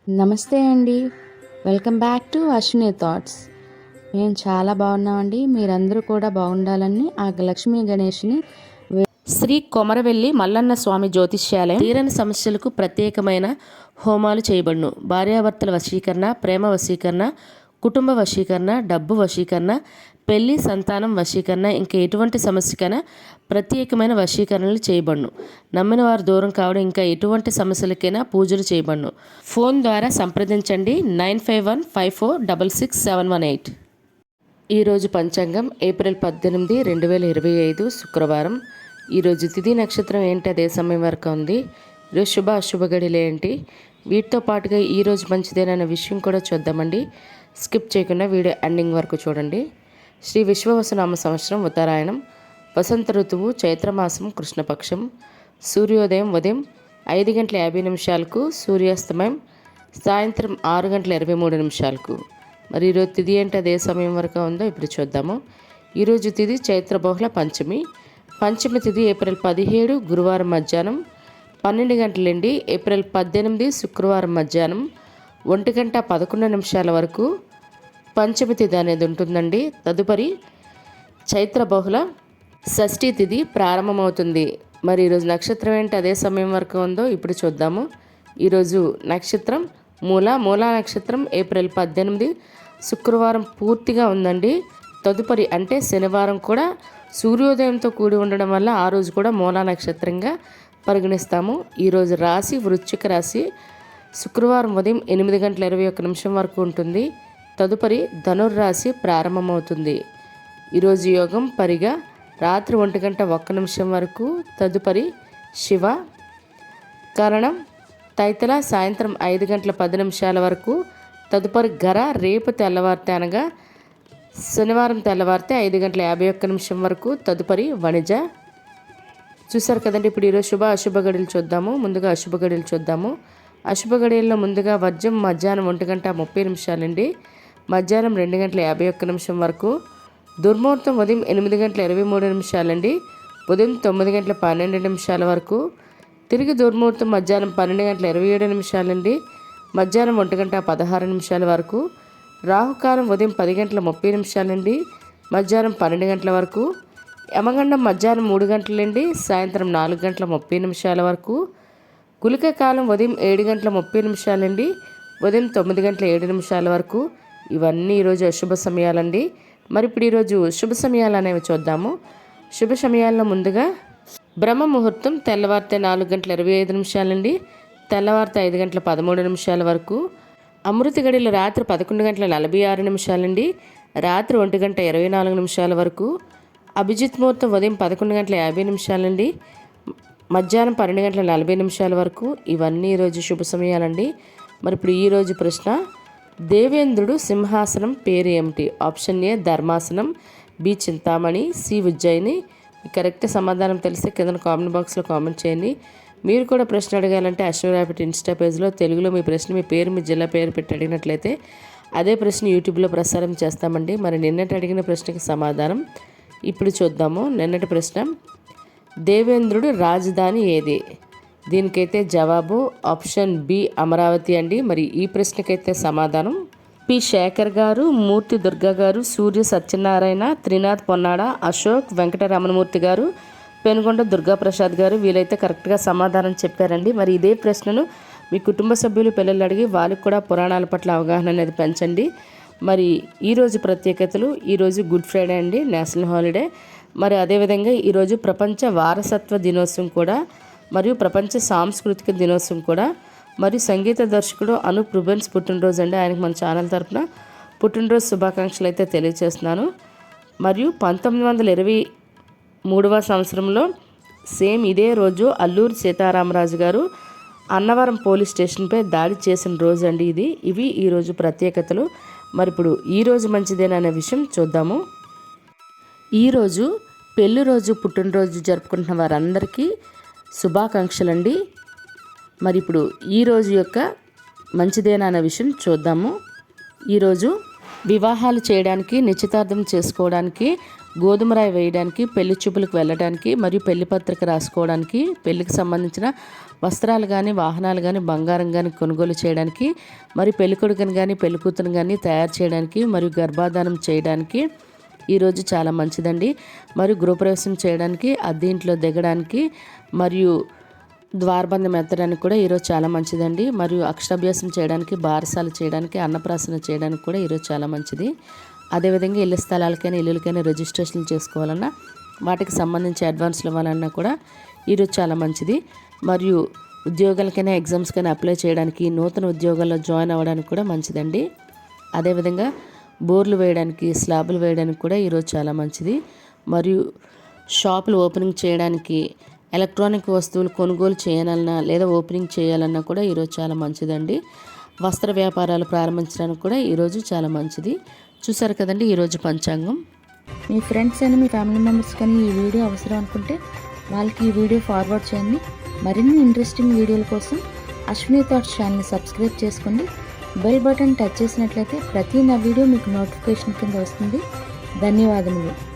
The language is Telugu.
నమస్తే అండి. Welcome back to Ashwini thoughts. మేము చాలా బాగున్నామండి. మీరందరూ కూడా బాగుండాలని ఆ లక్ష్మీ గణేష్ని శ్రీ కొమరవెల్లి మల్లన్న స్వామి జ్యోతిష్యాలయం తీరని సమస్యలకు ప్రత్యేకమైన హోమాలు చేయబడును. భార్యాభర్తల వశీకరణ, ప్రేమ వశీకరణ, కుటుంబ వశీకరణ, డబ్బు వశీకరణ, పెళ్లి, సంతానం వశీకరణ, ఇంకా ఎటువంటి సమస్యకైనా ప్రత్యేకమైన వశీకరణలు చేయబడును. నమ్మిన వారు దూరం కావడం, ఇంకా ఎటువంటి సమస్యలకైనా పూజలు చేయబడును. ఫోన్ ద్వారా సంప్రదించండి 9515466718. ఈరోజు పంచాంగం ఏప్రిల్ 18, 2025 శుక్రవారం. ఈరోజు తిథి నక్షత్రం ఏంటి, అదే సమయం వరకు ఉంది. ఈరోజు శుభ అశుభ గడియలు ఏంటి, వీటితో పాటుగా ఈరోజు మంచిదేనన్న విషయం కూడా చూద్దామండి. స్కిప్ చేయకుండా వీడియో ఎండింగ్ వరకు చూడండి. శ్రీ విశ్వవసునామ సంవత్సరం ఉత్తరాయణం, వసంత ఋతువు, చైత్రమాసం, కృష్ణపక్షం. సూర్యోదయం ఉదయం 5:50 సూర్యాస్తమయం సాయంత్రం 6:23. మరి ఈరోజు తిథి ఏంటి, అదే సమయం వరకు ఉందో ఇప్పుడు చూద్దాము. ఈరోజు తిథి చైత్ర బహుళ పంచమి. పంచమి తిథి ఏప్రిల్ 17 గురువారం మధ్యాహ్నం 12 గంటలండి. ఏప్రిల్ 18 శుక్రవారం మధ్యాహ్నం 1:11 వరకు పంచమి తిథి అనేది ఉంటుందండి. తదుపరి చైత్ర బహుళ షష్ఠీ తిథి ప్రారంభమవుతుంది. మరి ఈరోజు నక్షత్రం ఏంటి, అదే సమయం వరకు ఉందో ఇప్పుడు చూద్దాము. ఈరోజు నక్షత్రం మూలా నక్షత్రం ఏప్రిల్ 18 శుక్రవారం పూర్తిగా ఉందండి. తదుపరి అంటే శనివారం కూడా సూర్యోదయంతో కూడి ఉండడం వల్ల ఆ రోజు కూడా మూలా నక్షత్రంగా పరిగణిస్తాము. ఈరోజు రాశి వృశ్చిక రాశి. శుక్రవారం ఉదయం 8:21 వరకు ఉంటుంది. తదుపరి ధనుర్రాశి ప్రారంభమవుతుంది. ఈరోజు యోగం పరిగా రాత్రి 1:01 వరకు. తదుపరి శివ కరణం తైతల సాయంత్రం 5:10 వరకు. తదుపరి గర రేపు తెల్లవారితే అనగా శనివారం తెల్లవారితే 5:51 వరకు. తదుపరి వణిజ. చూసారు కదండి. ఇప్పుడు ఈరోజు శుభ అశుభ గడియలు చూద్దాము. ముందుగా అశుభ గడియలు చూద్దాము. అశుభ గడియల్లో ముందుగా వర్జం మధ్యాహ్నం 1:30 అండి. మధ్యాహ్నం 2:51 వరకు. దుర్ముహూర్తం ఉదయం 8:23 అండి. ఉదయం 9:12 వరకు. తిరిగి దుర్ముహూర్తం మధ్యాహ్నం 12:27 అండి. మధ్యాహ్నం 1:16 వరకు. రాహుకాలం ఉదయం 10:30 అండి. మధ్యాహ్నం 12 వరకు. యమగండం మధ్యాహ్నం 3 గంటలండి. సాయంత్రం 4:30 వరకు. గుళిక కాలం ఉదయం 7:30 అండి. ఉదయం 9:07 వరకు. ఇవన్నీ ఈరోజు అశుభ సమయాలండి. మరి ఇప్పుడు ఈరోజు శుభ సమయాలు అనేవి చూద్దాము. శుభ సమయాల్లో ముందుగా బ్రహ్మ ముహూర్తం తెల్లవారితే 4:25 అండి. తెల్లవారితే 5:13 వరకు. అమృత గడియలు రాత్రి 11:46 అండి. రాత్రి 1:24 వరకు. అభిజిత్ ముహూర్తం ఉదయం 11:50 అండి. మధ్యాహ్నం 12:40 వరకు. ఇవన్నీ ఈరోజు శుభ సమయాలండి. మరి ఇప్పుడు ఈరోజు ప్రశ్న, దేవేంద్రుడు సింహాసనం పేరు ఏమిటి? ఆప్షన్ ఏ ధర్మాసనం, B Chintamani, C Ujjayini. Correct సమాధానం తెలిస్తే కింద కామెంట్ బాక్స్లో కామెంట్ చేయండి. మీరు కూడా ప్రశ్న అడగాలంటే అశ్విని ర్యాపిడ్ ఇన్స్టా పేజ్లో తెలుగులో మీ ప్రశ్న, మీ పేరు, మీ జిల్లా పేరు పెట్టి అడిగినట్లయితే అదే ప్రశ్న యూట్యూబ్లో ప్రసారం చేస్తామండి. మరి నిన్నటి అడిగిన ప్రశ్నకి సమాధానం ఇప్పుడు చూద్దాము. నిన్నటి ప్రశ్న, దేవేంద్రుడు రాజధాని ఏది? దీనికైతే జవాబు ఆప్షన్ బి అమరావతి అండి. మరి ఈ ప్రశ్నకైతే సమాధానం పి శేఖర్ గారు, మూర్తి దుర్గా గారు, సూర్య సత్యనారాయణ, త్రినాథ్ పొన్నాడ, అశోక్, వెంకటరమణమూర్తి గారు, పెనుగొండ దుర్గాప్రసాద్ గారు. వీలైతే కరెక్ట్గా సమాధానం చెప్పారండి. మరి ఇదే ప్రశ్నను మీ కుటుంబ సభ్యులు, పిల్లలు అడిగి వాళ్ళకి కూడా పురాణాల పట్ల అవగాహన అనేది పెంచండి. మరి ఈరోజు ప్రత్యేకతలు, ఈరోజు గుడ్ ఫ్రైడే అండి, నేషనల్ హాలిడే. మరి అదేవిధంగా ఈరోజు ప్రపంచ వారసత్వ దినోత్సవం కూడా, మరియు ప్రపంచ సాంస్కృతిక దినోత్సవం కూడా. మరియు సంగీత దర్శకుడు అనూప్ రూబెన్స్ పుట్టినరోజు అండి. ఆయనకు మన ఛానల్ తరఫున పుట్టినరోజు శుభాకాంక్షలు అయితే తెలియజేస్తున్నాను. మరియు 1923వ సంవత్సరంలో సేమ్ ఇదే రోజు అల్లూరి సీతారామరాజు గారు అన్నవరం పోలీస్ స్టేషన్పై దాడి చేసిన రోజు అండి ఇది. ఇవి ఈరోజు ప్రత్యేకతలు. మరి ఇప్పుడు ఈరోజు మంచిదేననే విషయం చూద్దాము. ఈరోజు పెళ్లి రోజు, పుట్టినరోజు జరుపుకుంటున్న వారందరికీ శుభాకాంక్షలండి. మరి ఇప్పుడు ఈరోజు యొక్క మంచిదేనా అనే విషయం చూద్దాము. ఈరోజు వివాహాలు చేయడానికి, నిశ్చితార్థం చేసుకోవడానికి, గోధుమ రాయి వేయడానికి, పెళ్లి చూపులకు వెళ్ళడానికి మరియు పెళ్లి పత్రిక రాసుకోవడానికి, పెళ్లికి సంబంధించిన వస్త్రాలు కానీ, వాహనాలు కానీ, బంగారం కానీ కొనుగోలు చేయడానికి, మరియు పెళ్ళికొడుకుని కానీ పెళ్ళికూతురు కానీ తయారు చేయడానికి మరియు గర్భాధానం చేయడానికి ఈరోజు చాలా మంచిదండి. మరియు గృహప్రవేశం చేయడానికి, అద్దె ఇంట్లో దిగడానికి మరియు ద్వారబంధం ఎత్తడానికి కూడా ఈరోజు చాలా మంచిదండి. మరియు అక్షరాభ్యాసం చేయడానికి, బారసాలు చేయడానికి, అన్నప్రాసన చేయడానికి కూడా ఈరోజు చాలా మంచిది. అదేవిధంగా ఇళ్ళ స్థలాలకైనా ఇల్లులకైనా రిజిస్ట్రేషన్ చేసుకోవాలన్నా, వాటికి సంబంధించి అడ్వాన్స్లు ఇవ్వాలన్నా కూడా ఈరోజు చాలా మంచిది. మరియు ఉద్యోగాలకైనా ఎగ్జామ్స్కైనా అప్లై చేయడానికి, నూతన ఉద్యోగాల్లో జాయిన్ అవ్వడానికి కూడా మంచిదండి. అదేవిధంగా బోర్లు వేయడానికి, స్లాబులు వేయడానికి కూడా ఈరోజు చాలా మంచిది. మరియు షాపులు ఓపెనింగ్ చేయడానికి, ఎలక్ట్రానిక్ వస్తువులు కొనుగోలు చేయాలన్నా లేదా ఓపెనింగ్ చేయాలన్నా కూడా ఈరోజు చాలా మంచిదండి. వస్త్ర వ్యాపారాలు ప్రారంభించడానికి కూడా ఈరోజు చాలా మంచిది. చూసారు కదండి ఈరోజు పంచాంగం. మీ ఫ్రెండ్స్ అని మీ ఫ్యామిలీ మెంబర్స్ కానీ ఈ వీడియో అవసరం అనుకుంటే వాళ్ళకి ఈ వీడియో ఫార్వర్డ్ చేయండి. మరిన్ని ఇంట్రెస్టింగ్ వీడియోల కోసం అశ్విని థాట్స్ ఛానల్ని సబ్స్క్రైబ్ చేసుకోండి. బెల్ బటన్ టచ్ చేసినట్లయితే ప్రతి నా వీడియో మీకు నోటిఫికేషన్ కింద వస్తుంది. ధన్యవాదములు.